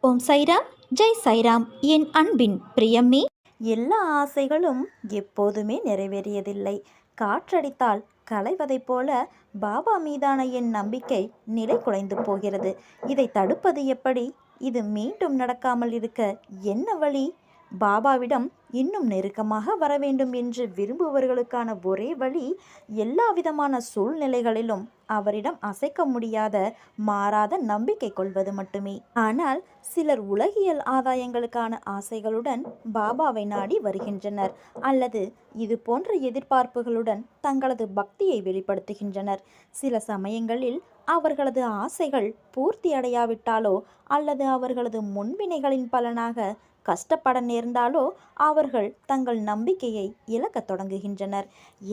ஓம் சைராம், ஜெய் சைராம். என் அன்பின் பிரியமே, எல்லா ஆசைகளும் எப்போதுமே நிறைவேறியதில்லை. காற்றடித்தால் களைவதைப் போல பாபா மீதான என் நம்பிக்கை நிலை குலைந்து போகிறது. இதை தடுப்பது எப்படி? இது மீண்டும் நடக்காமல் இருக்க என்ன வழி? பாபாவிடம் இன்னும் நெருக்கமாக வர வேண்டும் என்று விரும்புபவர்களுக்கான ஒரே வழி, எல்லா விதமான சூழ்நிலைகளிலும் அவரிடம் அசைக்க முடியாத மாறாத நம்பிக்கை கொள்வது மட்டுமே. ஆனால் சிலர் உலகியல் ஆதாயங்களுக்கான ஆசைகளுடன் பாபாவை நாடி வருகின்றனர், அல்லது இது போன்ற எதிர்பார்ப்புகளுடன் தங்களது பக்தியை வெளிப்படுத்துகின்றனர். சில சமயங்களில் அவர்களது ஆசைகள் பூர்த்தி அடையாவிட்டாலோ அல்லது அவர்களது முன்வினைகளின் பலனாக கஷ்டப்பட நேர்ந்தாலோ அவர்கள் தங்கள் நம்பிக்கையை இழக்கத் தொடங்குகின்றனர்.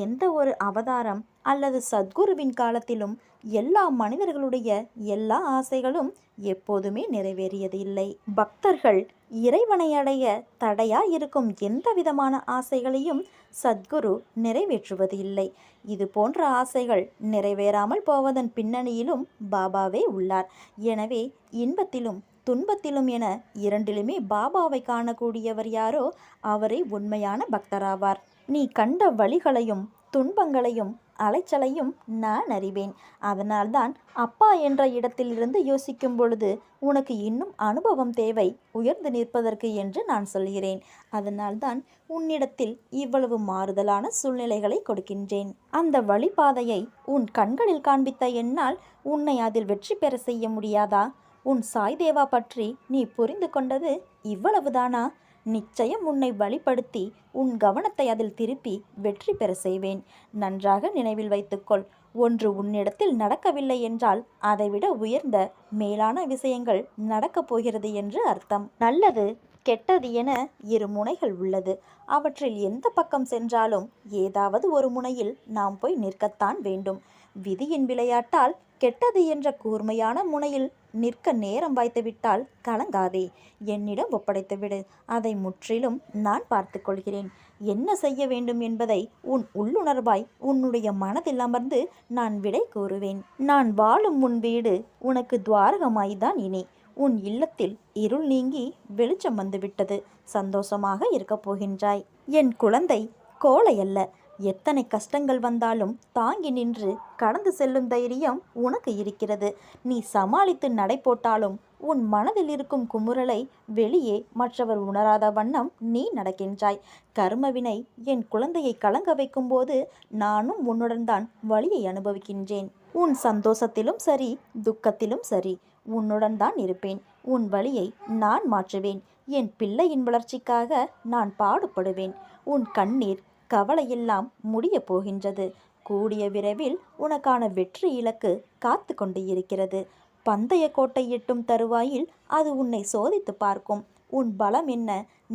எந்த ஒரு அவதாரம் அல்லது சத்குருவின் காலத்திலும் எல்லா மனிதர்களுடைய எல்லா ஆசைகளும் எப்போதுமே நிறைவேறியது இல்லை. பக்தர்கள் இறைவனை அடைய தடையா இருக்கும் எந்த விதமான ஆசைகளையும் சத்குரு நிறைவேற்றுவது இல்லை. இது போன்ற ஆசைகள் நிறைவேறாமல் போவதன் பின்னணியிலும் பாபாவே உள்ளார். எனவே இன்பத்திலும் துன்பத்திலும் என இரண்டிலுமே பாபாவை காணக்கூடியவர் யாரோ அவரே உண்மையான பக்தராவார். நீ கண்ட வழிகளையும் துன்பங்களையும் அலைச்சலையும் நான் அறிவேன். அதனால்தான் அப்பா என்ற இடத்திலிருந்து யோசிக்கும் பொழுது உனக்கு இன்னும் அனுபவம் தேவை உயர்ந்து நிற்பதற்கு என்று நான் சொல்கிறேன். அதனால்தான் உன்னிடத்தில் இவ்வளவு மாறுதலான சூழ்நிலைகளை கொடுக்கின்றேன். அந்த வழிபாதையை உன் கண்களில் காண்பித்த என்னால் உன்னை அதில் வெற்றி பெற செய்ய முடியாதா? உன் சாய்தேவா பற்றி நீ புரிந்து கொண்டது இவ்வளவுதானா? நிச்சயம் உன்னை வழிப்படுத்தி உன் கவனத்தை அதில் திருப்பி வெற்றி பெற செய்வேன். நன்றாக நினைவில் வைத்துக்கொள். ஒன்று உன்னிடத்தில் நடக்கவில்லை என்றால் அதைவிட உயர்ந்த மேலான விஷயங்கள் நடக்கப் போகிறது என்று அர்த்தம். நல்லது கெட்டது என இரு முனைகள் உள்ளது. அவற்றில் எந்த பக்கம் சென்றாலும் ஏதாவது ஒரு முனையில் நாம் போய் நிற்கத்தான் வேண்டும். விதியின் விளையாட்டால் கெட்டது என்ற கூர்மையான முனையில் நிற்க நேரம் வாய்த்துவிட்டால் கலங்காதே. என்னிடம் ஒப்படைத்துவிடு. அதை முற்றிலும் நான் பார்த்து கொள்கிறேன். என்ன செய்ய வேண்டும் என்பதை உன் உள்ளுணர்வாய் உன்னுடைய மனதில் அமர்ந்து நான் விடை கூறுவேன். நான் வாழும் உன் வீடு உனக்கு துவாரகமாய்தான். இனி உன் இல்லத்தில் இருள் நீங்கி வெளிச்சம் வந்துவிட்டது. சந்தோஷமாக இருக்கப் போகின்றாய். என் குழந்தை கோழை அல்ல. எத்தனை கஷ்டங்கள் வந்தாலும் தாங்கி நின்று கடந்து செல்லும் தைரியம் உனக்கு இருக்கிறது. நீ சமாளித்து நடை போட்டாலும் உன் மனதில் இருக்கும் குமுறலை வெளியே மற்றவர் உணராத வண்ணம் நீ நடக்கின்றாய். கர்மவினை என் குழந்தையை கலங்க வைக்கும் போது நானும் உன்னுடன் தான் வலியை அனுபவிக்கின்றேன். உன் சந்தோஷத்திலும் சரி துக்கத்திலும் சரி உன்னுடன் தான் இருப்பேன். உன் வலியை நான் மாற்றுவேன். என் பிள்ளையின் வளர்ச்சிக்காக நான் பாடுபடுவேன். உன் கண்ணீர் கவலையெல்லாம் முடிய போகின்றது. கூடிய விரைவில் உனக்கான வெற்றி இலக்கு காத்து கொண்டு இருக்கிறது. பந்தய கோட்டை எட்டும் தருவாயில் அது உன்னை சோதித்து பார்க்கும். உன் பலம் என்ன,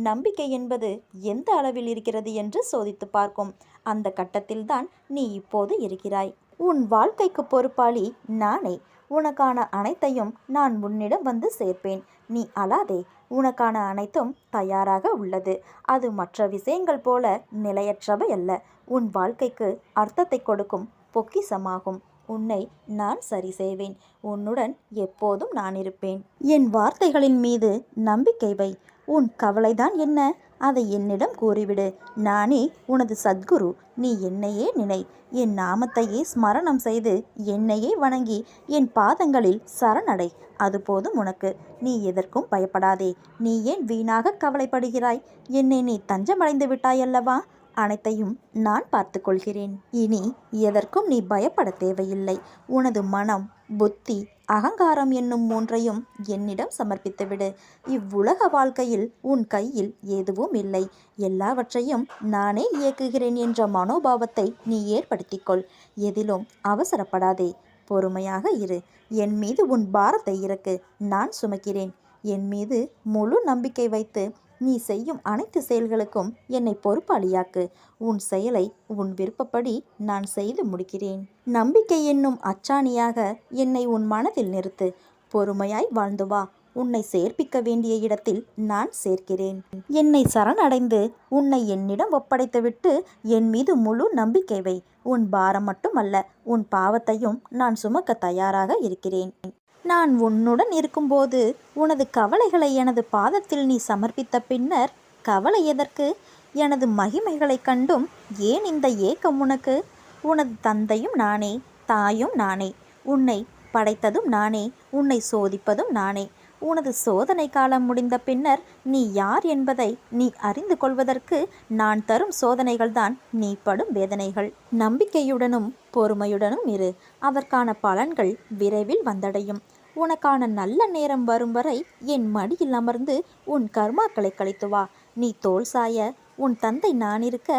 நம்பிக்கை என்பது எந்த அளவில் இருக்கிறது என்று சோதித்து பார்க்கும். அந்த கட்டத்தில்தான் நீ இப்போது இருக்கிறாய். உன் வாழ்க்கைக்கு பொறுப்பாளி நானே. உனக்கான அனைத்தையும் நான் உன்னிடம் வந்து சேர்ப்பேன். நீ அழாதே. உனக்கான அனைத்தும் தயாராக உள்ளது. அது மற்ற விஷயங்கள் போல நிலையற்றவை அல்ல. உன் வாழ்க்கைக்கு அர்த்தத்தை கொடுக்கும் பொக்கிஷமாகும். உன்னை நான் சரி செய்வேன். உன்னுடன் எப்போதும் நான் இருப்பேன். என் வார்த்தைகளின் மீது நம்பிக்கை வை. உன் கவலைதான் என்ன? அதை என்னிடம் கூறிவிடு. நானே உனது சத்குரு. நீ என்னையே நினை. என் நாமத்தையே ஸ்மரணம் செய்து என்னையே வணங்கி என் பாதங்களில் சரணடை. அது போதும் உனக்கு. நீ எதற்கும் பயப்படாதே. நீ ஏன் வீணாக கவலைப்படுகிறாய்? என்னை நீ தஞ்சமடைந்து விட்டாயல்லவா? அனைத்தையும் நான் பார்த்து கொள்கிறேன். இனி எதற்கும் நீ பயப்பட தேவையில்லை. உனது மனம், புத்தி, அகங்காரம் என்னும் மூன்றையும் என்னிடம் சமர்ப்பித்துவிடு. இவ்வுலக வாழ்க்கையில் உன் கையில் எதுவும் இல்லை. எல்லாவற்றையும் நானே இயக்குகிறேன் என்ற மனோபாவத்தை நீ ஏற்படுத்திக்கொள். எதிலும் அவசரப்படாதே. பொறுமையாக இரு. என் மீது உன் பாரத்தை இறக்கு. நான் சுமக்கிறேன். என் மீது முழு நம்பிக்கை வைத்து நீ செய்யும் அனைத்து செயல்களுக்கும் என்னை பொறுப்பாளியாக்கு. உன் செயலை உன் விருப்பப்படி நான் செய்து முடிக்கிறேன். நம்பிக்கை என்னும் அச்சாணியாக என்னை உன் மனதில் நிறுத்து. பொறுமையாய் வாழ்ந்து வா. உன்னை சேர்ப்பிக்க வேண்டிய இடத்தில் நான் சேர்க்கிறேன். என்னை சரணடைந்து உன்னை என்னிடம் ஒப்படைத்துவிட்டு என் மீது முழு நம்பிக்கை வை. உன் பாரம் மட்டுமல்ல, உன் பாவத்தையும் நான் சுமக்க தயாராக இருக்கிறேன். நான் உன்னுடன் இருக்கும்போது உனது கவலைகளை எனது பாதத்தில் நீ சமர்ப்பித்த பின்னர் கவலை எதற்கு? எனது மகிமைகளைக் கண்டும் ஏன் இந்த ஏக்கம் உனக்கு? உனது தந்தையும் நானே, தாயும் நானே. உன்னை படைத்ததும் நானே, உன்னை சோதிப்பதும் நானே. உனது சோதனை காலம் முடிந்த பின்னர் நீ யார் என்பதை நீ அறிந்து கொள்வதற்கு நான் தரும் சோதனைகள்தான் நீ படும் வேதனைகள். நம்பிக்கையுடனும் பொறுமையுடனும் இரு. அதற்கான பலன்கள் விரைவில் வந்தடையும். உனக்கான நல்ல நேரம் வரும் வரை என் மடியில் அமர்ந்து உன் கர்மாக்களை கழித்து வா. நீ தோல் சாய உன் தந்தை நான் இருக்க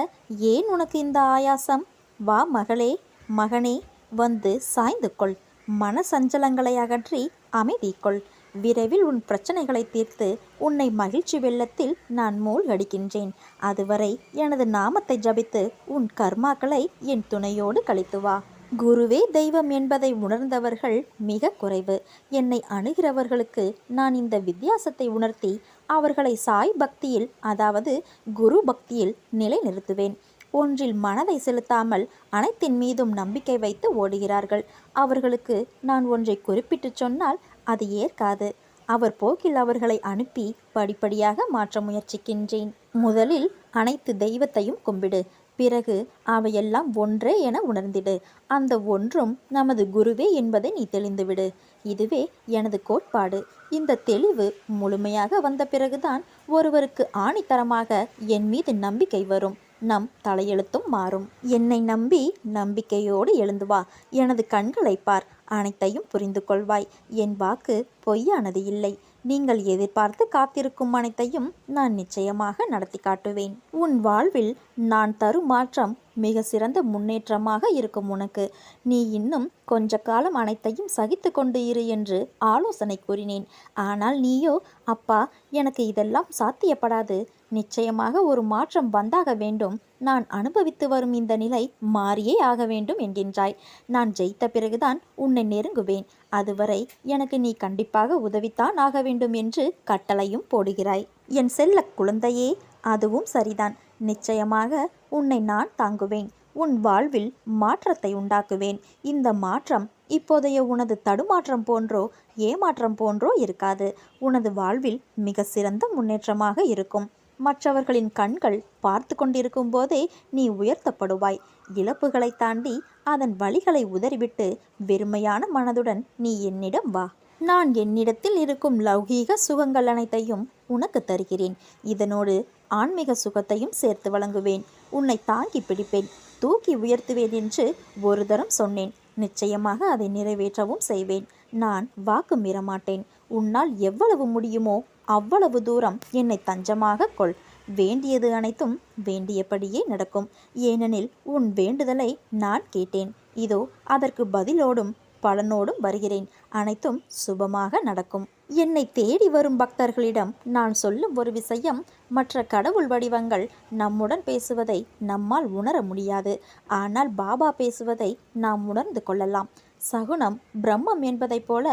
ஏன் உனக்கு இந்த ஆயாசம்? வா மகளே, மகனே, வந்து சாய்ந்து கொள். மன சஞ்சலங்களை அகற்றி அமைதி கொள். விரைவில் உன் பிரச்சனைகளை தீர்த்து உன்னை மகிழ்ச்சி வெள்ளத்தில் நான் மூழ்கடிக்கின்றேன். அதுவரை எனது நாமத்தை ஜபித்து உன் கர்மாக்களை என் துணையோடு கழித்து வா. குருவே தெய்வம் என்பதை உணர்ந்தவர்கள் மிக குறைவு. என்னை அணுகிறவர்களுக்கு நான் இந்த வித்தியாசத்தை உணர்த்தி அவர்களை சாய் பக்தியில், அதாவது குரு பக்தியில் நிலைநிறுத்துவேன். ஒன்றில் மனதை செலுத்தாமல் அனைத்தின் மீதும் நம்பிக்கை வைத்து ஓடுகிறார்கள். அவர்களுக்கு நான் ஒன்றை குறிப்பிட்டு சொன்னால் அது ஏற்காது. அவர் போக்கில் அவர்களை அனுப்பி படிப்படியாக மாற்ற முயற்சிக்கின்றேன். முதலில் அனைத்து தெய்வத்தையும் கும்பிடு. பிறகு அவையெல்லாம் ஒன்றே என உணர்ந்திடு. அந்த ஒன்றும் நமது குருவே என்பதை நீ தெளிந்துவிடு. இதுவே எனது கோட்பாடு. இந்த தெளிவு முழுமையாக வந்த பிறகுதான் ஒருவருக்கு ஆணித்தரமாக என் மீது நம்பிக்கை வரும். நம் தலையெழுத்தும் மாறும். என்னை நம்பி நம்பிக்கையோடு எழுந்து வா. எனது கண்களை பார். அனைத்தையும் புரிந்து கொள்வாய். என் வாக்கு பொய்யானது இல்லை. நீங்கள் எதிர்பார்த்து காத்திருக்கும் அனைத்தையும் நான் நிச்சயமாக நடத்தி காட்டுவேன். உன் வாழ்வில் நான் தரும் மாற்றம் மிக சிறந்த முன்னேற்றமாக இருக்கும். உனக்கு நீ இன்னும் கொஞ்ச காலம் அனைத்தையும் சகித்து கொண்டு இரு என்று ஆலோசனை கூறினேன். ஆனால் நீயோ, அப்பா, எனக்கு இதெல்லாம் சாத்தியப்படாது. நிச்சயமாக ஒரு மாற்றம் வந்தாக வேண்டும். நான் அனுபவித்து வரும் இந்த நிலை மாறியே ஆக வேண்டும் என்கின்றாய். நான் ஜெயித்த பிறகுதான் உன்னை நெருங்குவேன். அதுவரை எனக்கு நீ கண்டிப்பாக உதவித்தான் ஆக வேண்டும் என்று கட்டளையும் போடுகிறாய். என் செல்ல குழந்தையே, அதுவும் சரிதான். நிச்சயமாக உன்னை நான் தாங்குவேன். உன் வாழ்வில் மாற்றத்தை உண்டாக்குவேன். இந்த மாற்றம் இப்போதைய உனது தடுமாற்றம் போன்றோ ஏமாற்றம் போன்றோ இருக்காது. உனது வாழ்வில் மிக சிறந்த முன்னேற்றமாக இருக்கும். மற்றவர்களின் கண்கள் பார்த்து கொண்டிருக்கும் போதே நீ உயர்த்தப்படுவாய். இழப்புகளை தாண்டி அதன் வழிகளை உதறிவிட்டு வெறுமையான மனதுடன் நீ என்னிடம் வா. நான் என்னிடத்தில் இருக்கும் லௌகீக சுகங்கள் அனைத்தையும் உனக்கு தருகிறேன். இதனோடு ஆன்மீக சுகத்தையும் சேர்த்து வழங்குவேன். உன்னை தாங்கி பிடிப்பேன், தூக்கி உயர்த்துவேன் என்று ஒரு தரம் சொன்னேன். நிச்சயமாக அதை நிறைவேற்றவும் செய்வேன். நான் வாக்கு மீறமாட்டேன். உன்னால் எவ்வளவு முடியுமோ அவ்வளவு தூரம் என்னை தஞ்சமாக கொள். வேண்டியது அனைத்தும் வேண்டியபடியே நடக்கும். ஏனெனில் உன் வேண்டுதலை நான் கேட்டேன். இதோ அதற்கு பதிலோடும் பலனோடும் வருகிறேன். அனைத்தும் சுபமாக நடக்கும். என்னை தேடி வரும் பக்தர்களிடம் நான் சொல்லும் ஒரு விஷயம், மற்ற கடவுள் வடிவங்கள் நம்முடன் பேசுவதை நம்மால் உணர முடியாது. ஆனால் பாபா பேசுவதை நாம் உணர்ந்து கொள்ளலாம். சகுனம் பிரம்மம் என்பதைப் போல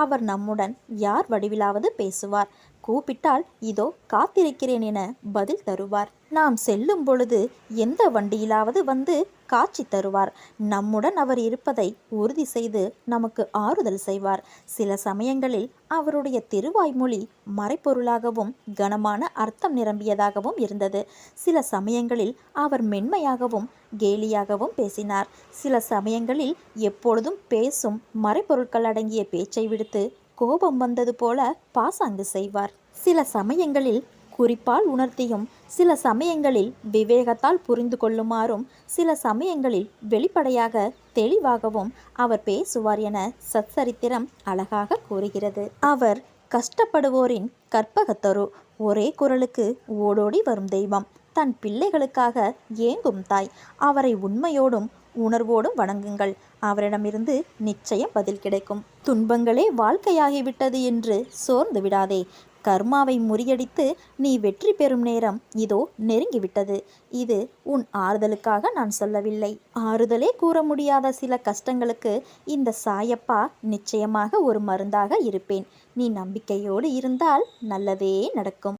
அவர் நம்முடன் யார் வடிவிலாவது பேசுவார். கூப்பிட்டால் இதோ காத்திருக்கிறேன் என பதில் தருவார். நாம் செல்லும் பொழுது எந்த வண்டியிலாவது வந்து காட்சி தருவார். நம்முடன் அவர் இருப்பதை உறுதி செய்து நமக்கு ஆறுதல் செய்வார். சில சமயங்களில் அவருடைய திருவாய்மொழி மறைப்பொருளாகவும் கனமான அர்த்தம் நிரம்பியதாகவும் இருந்தது. சில சமயங்களில் அவர் மென்மையாகவும் கேலியாகவும் பேசினார். சில சமயங்களில் எப்பொழுதும் பேசும் மறைப்பொருட்கள் அடங்கிய பேச்சை விடுத்து கோபம் வந்தது போல பாசாங்கு செய்வார். சில சமயங்களில் குறிப்பால் உணர்த்தியும், சில சமயங்களில் விவேகத்தால் புரிந்து கொள்ளுமாறும், சில சமயங்களில் வெளிப்படையாக தெளிவாகவும் அவர் பேசுவார் என சச்சரித்திரம் அழகாக கூறுகிறது. அவர் கஷ்டப்படுவோரின் கற்பகத்தரு. ஒரே குரலுக்கு ஓடோடி வரும் தெய்வம். தன் பிள்ளைகளுக்காக ஏங்கும் தாய். அவரை உண்மையோடும் உணர்வோடும் வணங்குங்கள். அவரிடமிருந்து நிச்சயம் பதில் கிடைக்கும். துன்பங்களே வாழ்க்கையாகிவிட்டது என்று சோர்ந்து விடாதே. கர்மாவை முறியடித்து நீ வெற்றி பெறும் நேரம் இதோ நெருங்கிவிட்டது. இது உன் ஆறுதலுக்காக நான் சொல்லவில்லை. ஆறுதலே கூற முடியாத சில கஷ்டங்களுக்கு இந்த சாயப்பா நிச்சயமாக ஒரு மருந்தாக இருப்பேன். நீ நம்பிக்கையோடு இருந்தால் நல்லதே நடக்கும்.